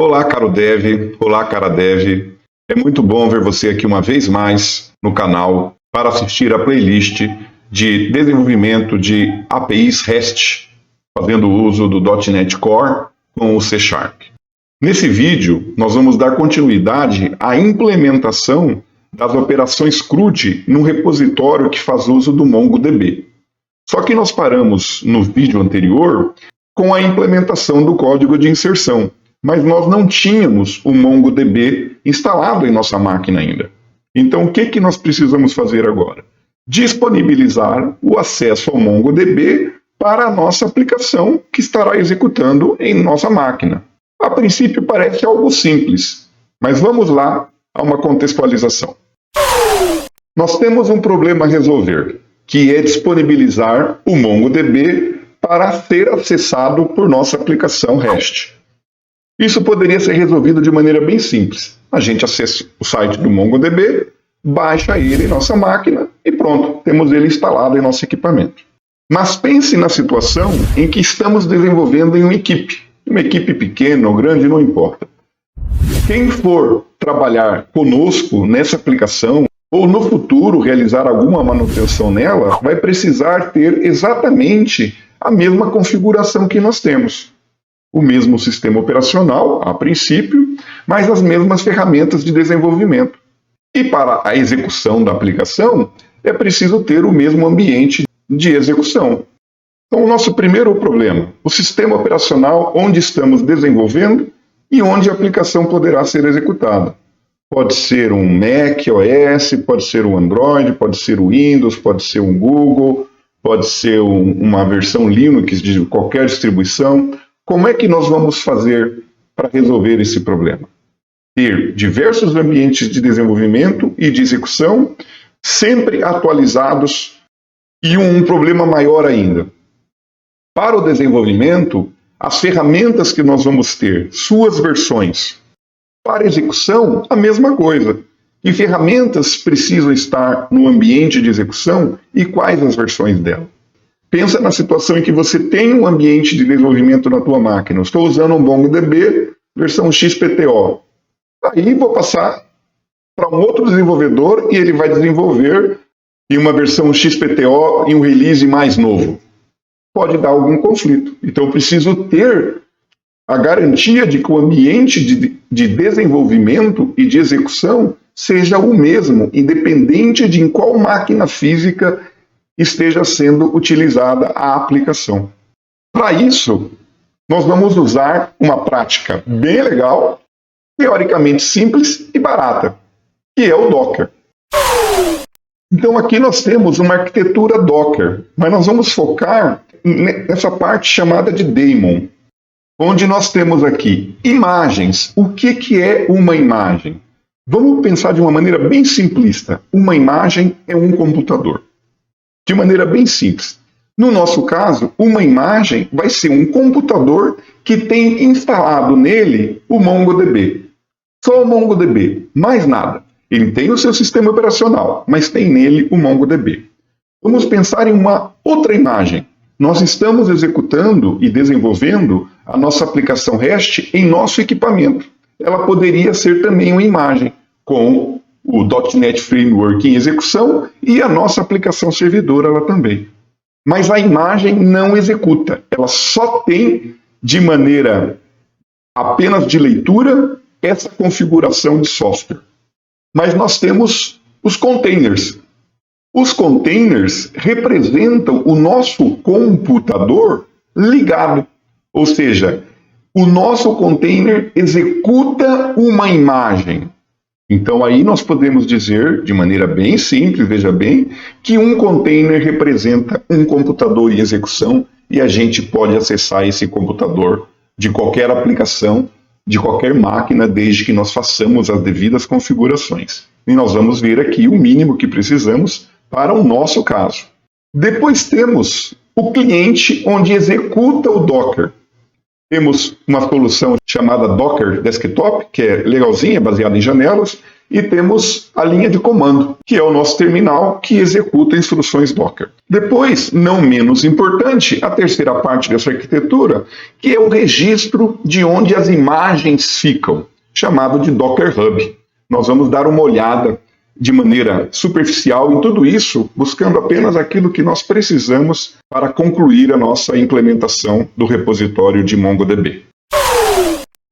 Olá, caro dev. Olá, cara dev. É muito bom ver você aqui uma vez mais no canal para assistir a playlist de desenvolvimento de APIs REST, fazendo uso do .NET Core com o C#. Nesse vídeo, nós vamos dar continuidade à implementação das operações CRUD no repositório que faz uso do MongoDB. Só que nós paramos no vídeo anterior com a implementação do código de inserção, mas nós não tínhamos o MongoDB instalado em nossa máquina ainda. Então, o que nós precisamos fazer agora? Disponibilizar o acesso ao MongoDB para a nossa aplicação que estará executando em nossa máquina. A princípio parece algo simples, mas vamos lá a uma contextualização. Nós temos um problema a resolver, que é disponibilizar o MongoDB para ser acessado por nossa aplicação REST. Isso poderia ser resolvido de maneira bem simples. A gente acessa o site do MongoDB, baixa ele em nossa máquina e pronto, temos ele instalado em nosso equipamento. Mas pense na situação em que estamos desenvolvendo em uma equipe pequena ou grande, não importa. Quem for trabalhar conosco nessa aplicação ou no futuro realizar alguma manutenção nela, vai precisar ter exatamente a mesma configuração que nós temos. O mesmo sistema operacional, a princípio, mas as mesmas ferramentas de desenvolvimento. E para a execução da aplicação, é preciso ter o mesmo ambiente de execução. Então, o nosso primeiro problema, o sistema operacional onde estamos desenvolvendo e onde a aplicação poderá ser executada. Pode ser um Mac OS, pode ser um Android, pode ser o Windows, pode ser um Google, pode ser uma versão Linux de qualquer distribuição. Como é que nós vamos fazer para resolver esse problema? Ter diversos ambientes de desenvolvimento e de execução, sempre atualizados, e um problema maior ainda. Para o desenvolvimento, as ferramentas que nós vamos ter, suas versões. Para a execução, a mesma coisa. Que ferramentas precisam estar no ambiente de execução e quais as versões dela? Pensa na situação em que você tem um ambiente de desenvolvimento na tua máquina. Eu estou usando um MongoDB versão XPTO. Aí vou passar para um outro desenvolvedor e ele vai desenvolver em uma versão XPTO em um release mais novo. Pode dar algum conflito. Então eu preciso ter a garantia de que o ambiente de desenvolvimento e de execução seja o mesmo, independente de em qual máquina física esteja sendo utilizada a aplicação. Para isso, nós vamos usar uma prática bem legal, teoricamente simples e barata, que é o Docker. Então aqui nós temos uma arquitetura Docker, mas nós vamos focar nessa parte chamada de daemon, onde nós temos aqui imagens. O que é uma imagem? Vamos pensar de uma maneira bem simplista. Uma imagem é um computador. De maneira bem simples. No nosso caso, uma imagem vai ser um computador que tem instalado nele o MongoDB. Só o MongoDB, mais nada. Ele tem o seu sistema operacional, mas tem nele o MongoDB. Vamos pensar em uma outra imagem. Nós estamos executando e desenvolvendo a nossa aplicação REST em nosso equipamento. Ela poderia ser também uma imagem, com o .NET Framework em execução e a nossa aplicação servidora ela também. Mas a imagem não executa, ela só tem de maneira apenas de leitura essa configuração de software. Mas nós temos os containers. Os containers representam o nosso computador ligado, ou seja, o nosso container executa uma imagem. Então aí nós podemos dizer, de maneira bem simples, veja bem, que um container representa um computador em execução e a gente pode acessar esse computador de qualquer aplicação, de qualquer máquina, desde que nós façamos as devidas configurações. E nós vamos ver aqui o mínimo que precisamos para o nosso caso. Depois temos o cliente onde executa o Docker. Temos uma solução chamada Docker Desktop, que é legalzinha, baseada em janelas, e temos a linha de comando, que é o nosso terminal que executa instruções Docker. Depois, não menos importante, a terceira parte dessa arquitetura, que é o registro de onde as imagens ficam, chamado de Docker Hub. Nós vamos dar uma olhada de maneira superficial em tudo isso, buscando apenas aquilo que nós precisamos para concluir a nossa implementação do repositório de MongoDB.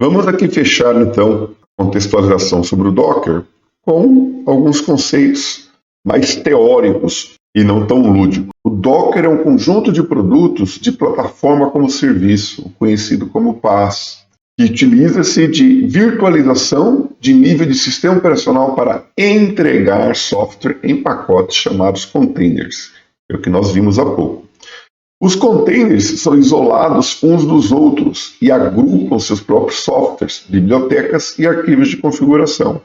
Vamos aqui fechar, então, a contextualização sobre o Docker com alguns conceitos mais teóricos e não tão lúdicos. O Docker é um conjunto de produtos de plataforma como serviço, conhecido como PaaS, que utiliza-se de virtualização de nível de sistema operacional para entregar software em pacotes chamados containers. É o que nós vimos há pouco. Os containers são isolados uns dos outros e agrupam seus próprios softwares, bibliotecas e arquivos de configuração.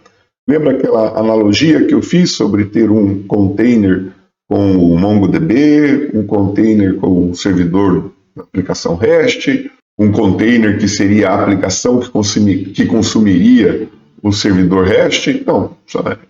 Lembra aquela analogia que eu fiz sobre ter um container com o MongoDB, um container com o servidor da aplicação REST, um container que seria a aplicação que consumiria o servidor REST? Então,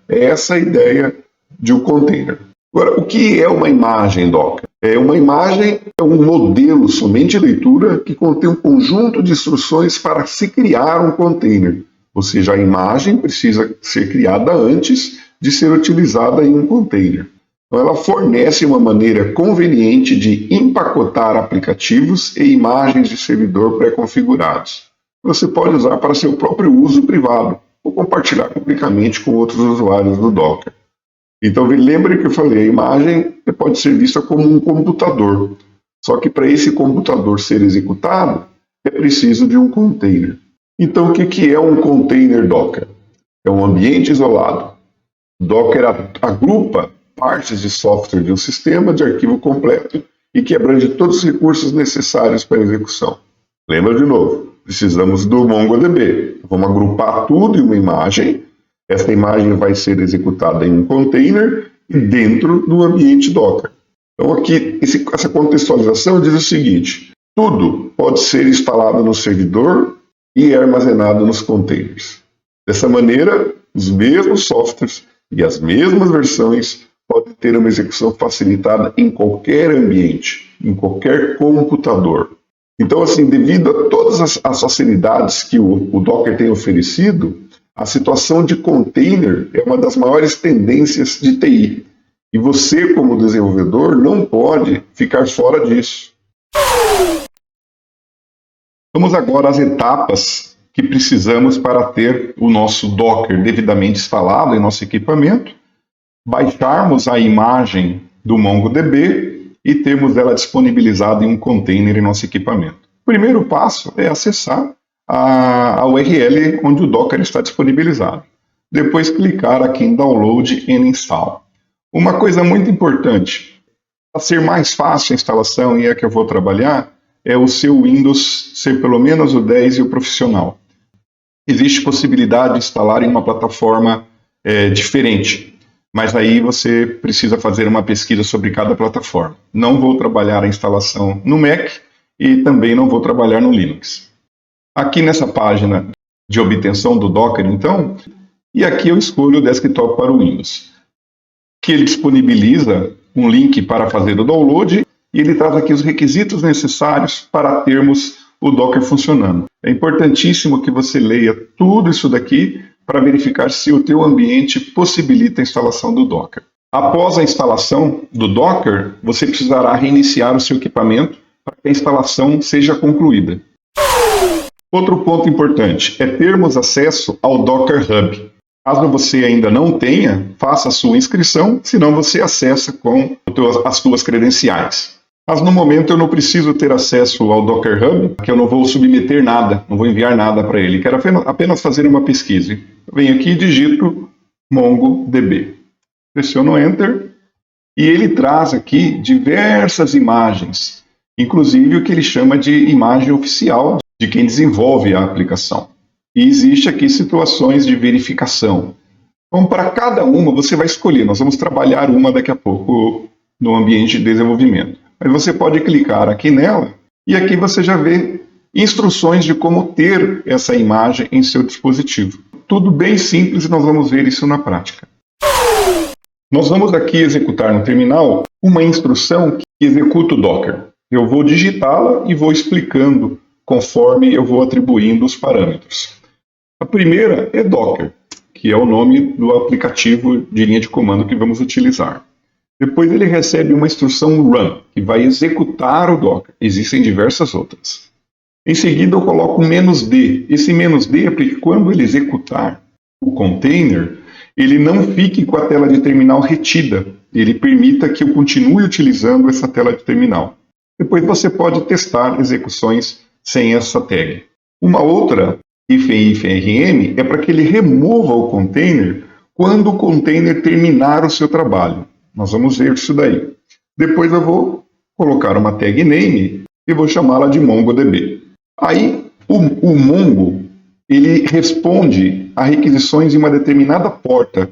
é essa a ideia de um container. Agora, o que é uma imagem Docker? Uma imagem é um modelo somente de leitura que contém um conjunto de instruções para se criar um container. Ou seja, a imagem precisa ser criada antes de ser utilizada em um container. Então, ela fornece uma maneira conveniente de empacotar aplicativos e imagens de servidor pré-configurados. Você pode usar para seu próprio uso privado ou compartilhar publicamente com outros usuários do Docker. Então, lembre que eu falei, a imagem pode ser vista como um computador. Só que para esse computador ser executado, é preciso de um container. Então, o que é um container Docker? É um ambiente isolado. Docker agrupa partes de software de um sistema de arquivo completo e que abrange todos os recursos necessários para a execução. Lembra de novo, precisamos do MongoDB. Vamos agrupar tudo em uma imagem. Essa imagem vai ser executada em um container e dentro do ambiente Docker. Então aqui, essa contextualização diz o seguinte: tudo pode ser instalado no servidor e armazenado nos containers. Dessa maneira, os mesmos softwares e as mesmas versões podem ter uma execução facilitada em qualquer ambiente, em qualquer computador. Então, assim, devido a todas as facilidades que o Docker tem oferecido, a situação de container é uma das maiores tendências de TI. E você, como desenvolvedor, não pode ficar fora disso. Vamos agora às etapas que precisamos para ter o nosso Docker devidamente instalado em nosso equipamento, baixarmos a imagem do MongoDB e termos ela disponibilizada em um container em nosso equipamento. O primeiro passo é acessar a URL onde o Docker está disponibilizado. Depois clicar aqui em Download and Install. Uma coisa muito importante, para ser mais fácil a instalação, e é que eu vou trabalhar, é o seu Windows ser pelo menos o 10 e o profissional. Existe possibilidade de instalar em uma plataforma diferente, mas aí você precisa fazer uma pesquisa sobre cada plataforma. Não vou trabalhar a instalação no Mac e também não vou trabalhar no Linux. Aqui nessa página de obtenção do Docker, então, e aqui eu escolho o desktop para o Windows, que ele disponibiliza um link para fazer o download e ele traz aqui os requisitos necessários para termos o Docker funcionando. É importantíssimo que você leia tudo isso daqui para verificar se o teu ambiente possibilita a instalação do Docker. Após a instalação do Docker, você precisará reiniciar o seu equipamento para que a instalação seja concluída. Outro ponto importante é termos acesso ao Docker Hub. Caso você ainda não tenha, faça a sua inscrição, senão você acessa com as suas credenciais. Mas no momento eu não preciso ter acesso ao Docker Hub, que eu não vou submeter nada, não vou enviar nada para ele. Quero apenas fazer uma pesquisa. Eu venho aqui e digito MongoDB. Pressiono Enter e ele traz aqui diversas imagens, inclusive o que ele chama de imagem oficial de quem desenvolve a aplicação. E existe aqui situações de verificação. Então, para cada uma, você vai escolher. Nós vamos trabalhar uma daqui a pouco no ambiente de desenvolvimento. Mas você pode clicar aqui nela e aqui você já vê instruções de como ter essa imagem em seu dispositivo. tudo bem simples e nós vamos ver isso na prática. Nós vamos aqui executar no terminal uma instrução que executa o Docker. Eu vou digitá-la e vou explicando conforme eu vou atribuindo os parâmetros. A primeira é Docker, que é o nome do aplicativo de linha de comando que vamos utilizar. Depois ele recebe uma instrução run, que vai executar o Docker. Existem diversas outras. Em seguida eu coloco "-d". Esse "-d" é para que quando ele executar o container, ele não fique com a tela de terminal retida. Ele permita que eu continue utilizando essa tela de terminal. Depois você pode testar execuções sem essa tag. Uma outra, -rm, é para que ele remova o container quando o container terminar o seu trabalho. Nós vamos ver isso daí. Depois eu vou colocar uma tag name e vou chamá-la de MongoDB. Aí o Mongo ele responde a requisições em uma determinada porta.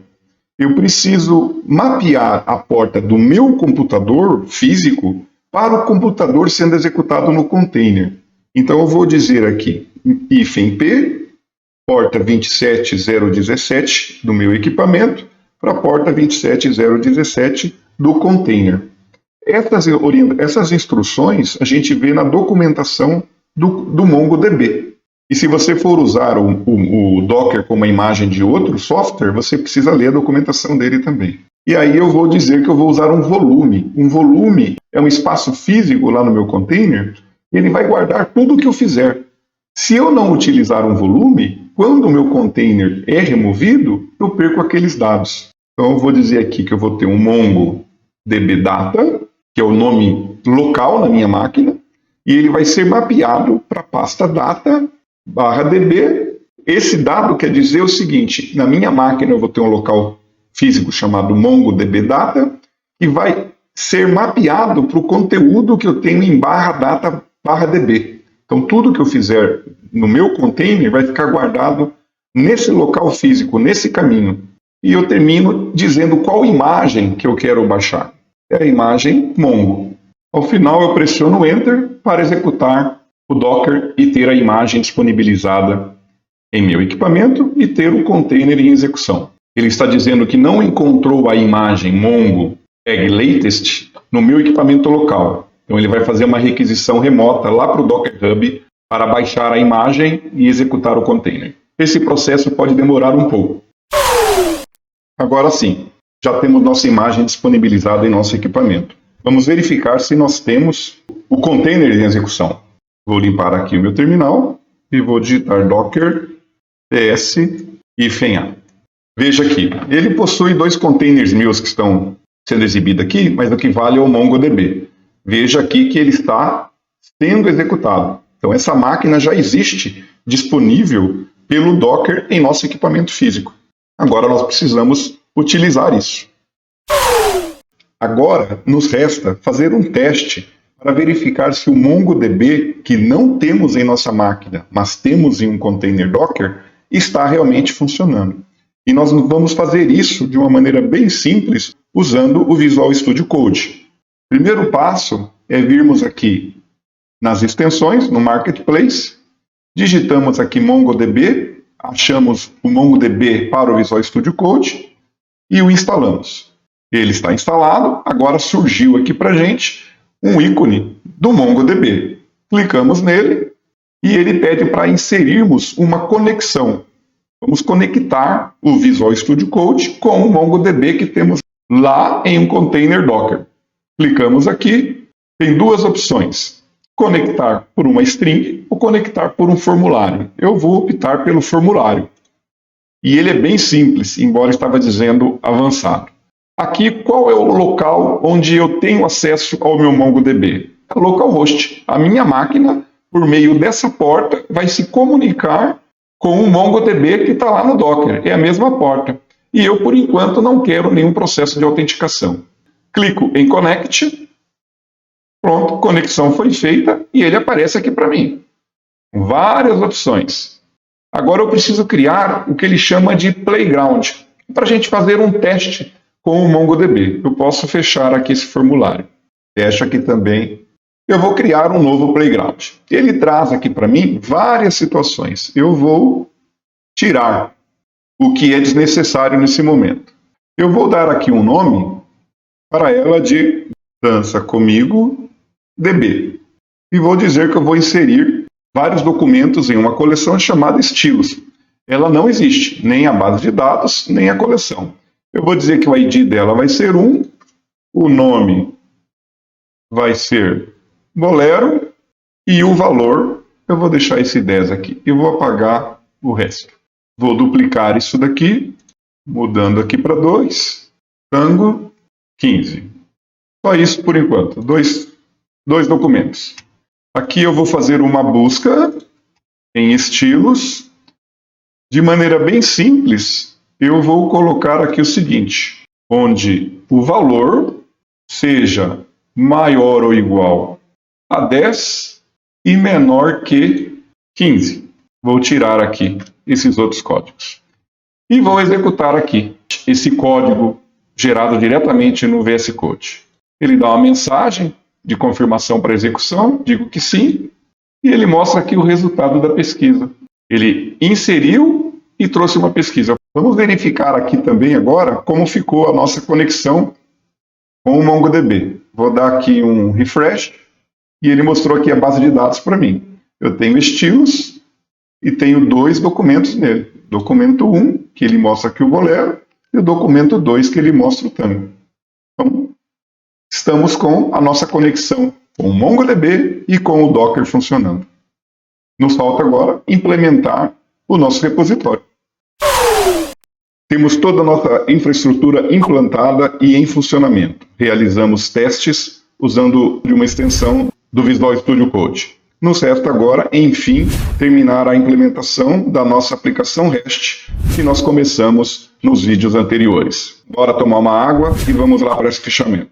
Eu preciso mapear a porta do meu computador físico para o computador sendo executado no container. Então eu vou dizer aqui -p, porta 27017 do meu equipamento, para a porta 27017 do container. Essas instruções a gente vê na documentação do MongoDB. E se você for usar o Docker como uma imagem de outro software, você precisa ler a documentação dele também. E aí eu vou dizer que eu vou usar um volume. Um volume é um espaço físico lá no meu container, e ele vai guardar tudo o que eu fizer. Se eu não utilizar um volume, quando o meu container é removido, eu perco aqueles dados. Então eu vou dizer aqui que eu vou ter um MongoDB-Data, que é o nome local na minha máquina, e ele vai ser mapeado para a pasta data/db. Esse dado quer dizer o seguinte: na minha máquina eu vou ter um local físico chamado MongoDB-Data, que vai ser mapeado para o conteúdo que eu tenho em /data/db. Então tudo que eu fizer no meu container vai ficar guardado nesse local físico, nesse caminho. E eu termino dizendo qual imagem que eu quero baixar. É a imagem Mongo. Ao final eu pressiono Enter para executar o Docker e ter a imagem disponibilizada em meu equipamento e ter o container em execução. Ele está dizendo que não encontrou a imagem Mongo tag latest no meu equipamento local. Então ele vai fazer uma requisição remota lá para o Docker Hub para baixar a imagem e executar o container. Esse processo pode demorar um pouco. Agora sim, já temos nossa imagem disponibilizada em nosso equipamento. Vamos verificar se nós temos o container em execução. Vou limpar aqui o meu terminal e vou digitar docker ps-a. Veja aqui, ele possui 2 containers meus que estão sendo exibidos aqui, mas o que vale é o MongoDB. Veja aqui que ele está sendo executado. Então essa máquina já existe disponível pelo Docker em nosso equipamento físico. Agora nós precisamos utilizar isso. Agora nos resta fazer um teste para verificar se o MongoDB, que não temos em nossa máquina, mas temos em um container Docker, está realmente funcionando. E nós vamos fazer isso de uma maneira bem simples, usando o Visual Studio Code. O primeiro passo é virmos aqui nas extensões, no Marketplace, digitamos aqui MongoDB, achamos o MongoDB para o Visual Studio Code e o instalamos. Ele está instalado, agora surgiu aqui para a gente um ícone do MongoDB. Clicamos nele e ele pede para inserirmos uma conexão. Vamos conectar o Visual Studio Code com o MongoDB que temos lá em um container Docker. Clicamos aqui, tem 2 opções: conectar por uma string ou conectar por um formulário. Eu vou optar pelo formulário. E ele é bem simples, embora estava dizendo avançado. Aqui, qual é o local onde eu tenho acesso ao meu MongoDB? É o localhost. A minha máquina, por meio dessa porta, vai se comunicar com o MongoDB que está lá no Docker. É a mesma porta. E eu, por enquanto, não quero nenhum processo de autenticação. Clico em Connect. Pronto, conexão foi feita e ele aparece aqui para mim. Várias opções. Agora eu preciso criar o que ele chama de playground, para a gente fazer um teste com o MongoDB. Eu posso fechar aqui esse formulário. Fecho aqui também. Eu vou criar um novo playground. Ele traz aqui para mim várias situações. Eu vou tirar o que é desnecessário nesse momento. Eu vou dar aqui um nome para ela de Dança Comigo DB. E vou dizer que eu vou inserir vários documentos em uma coleção chamada Estilos. Ela não existe, nem a base de dados, nem a coleção. Eu vou dizer que o ID dela vai ser 1, o nome vai ser Bolero e o valor, eu vou deixar esse 10 aqui e vou apagar o resto. Vou duplicar isso daqui, mudando aqui para 2, Tango 15. Só isso por enquanto, dois documentos. Aqui eu vou fazer uma busca em estilos. De maneira bem simples, eu vou colocar aqui o seguinte, onde o valor seja maior ou igual a 10 e menor que 15. Vou tirar aqui esses outros códigos. E vou executar aqui esse código gerado diretamente no VS Code. Ele dá uma mensagem de confirmação para execução, digo que sim, e ele mostra aqui o resultado da pesquisa. Ele inseriu e trouxe uma pesquisa. Vamos verificar aqui também agora como ficou a nossa conexão com o MongoDB. Vou dar aqui um refresh e ele mostrou aqui a base de dados para mim. Eu tenho estilos e tenho 2 documentos nele. Documento 1, que ele mostra aqui o Bolero, e o documento 2, que ele mostra o Tango. Então, estamos com a nossa conexão com o MongoDB e com o Docker funcionando. Nos falta agora implementar o nosso repositório. Temos toda a nossa infraestrutura implantada e em funcionamento. Realizamos testes usando uma extensão do Visual Studio Code. Nos resta agora, enfim, terminar a implementação da nossa aplicação REST que nós começamos nos vídeos anteriores. Bora tomar uma água e vamos lá para esse fechamento.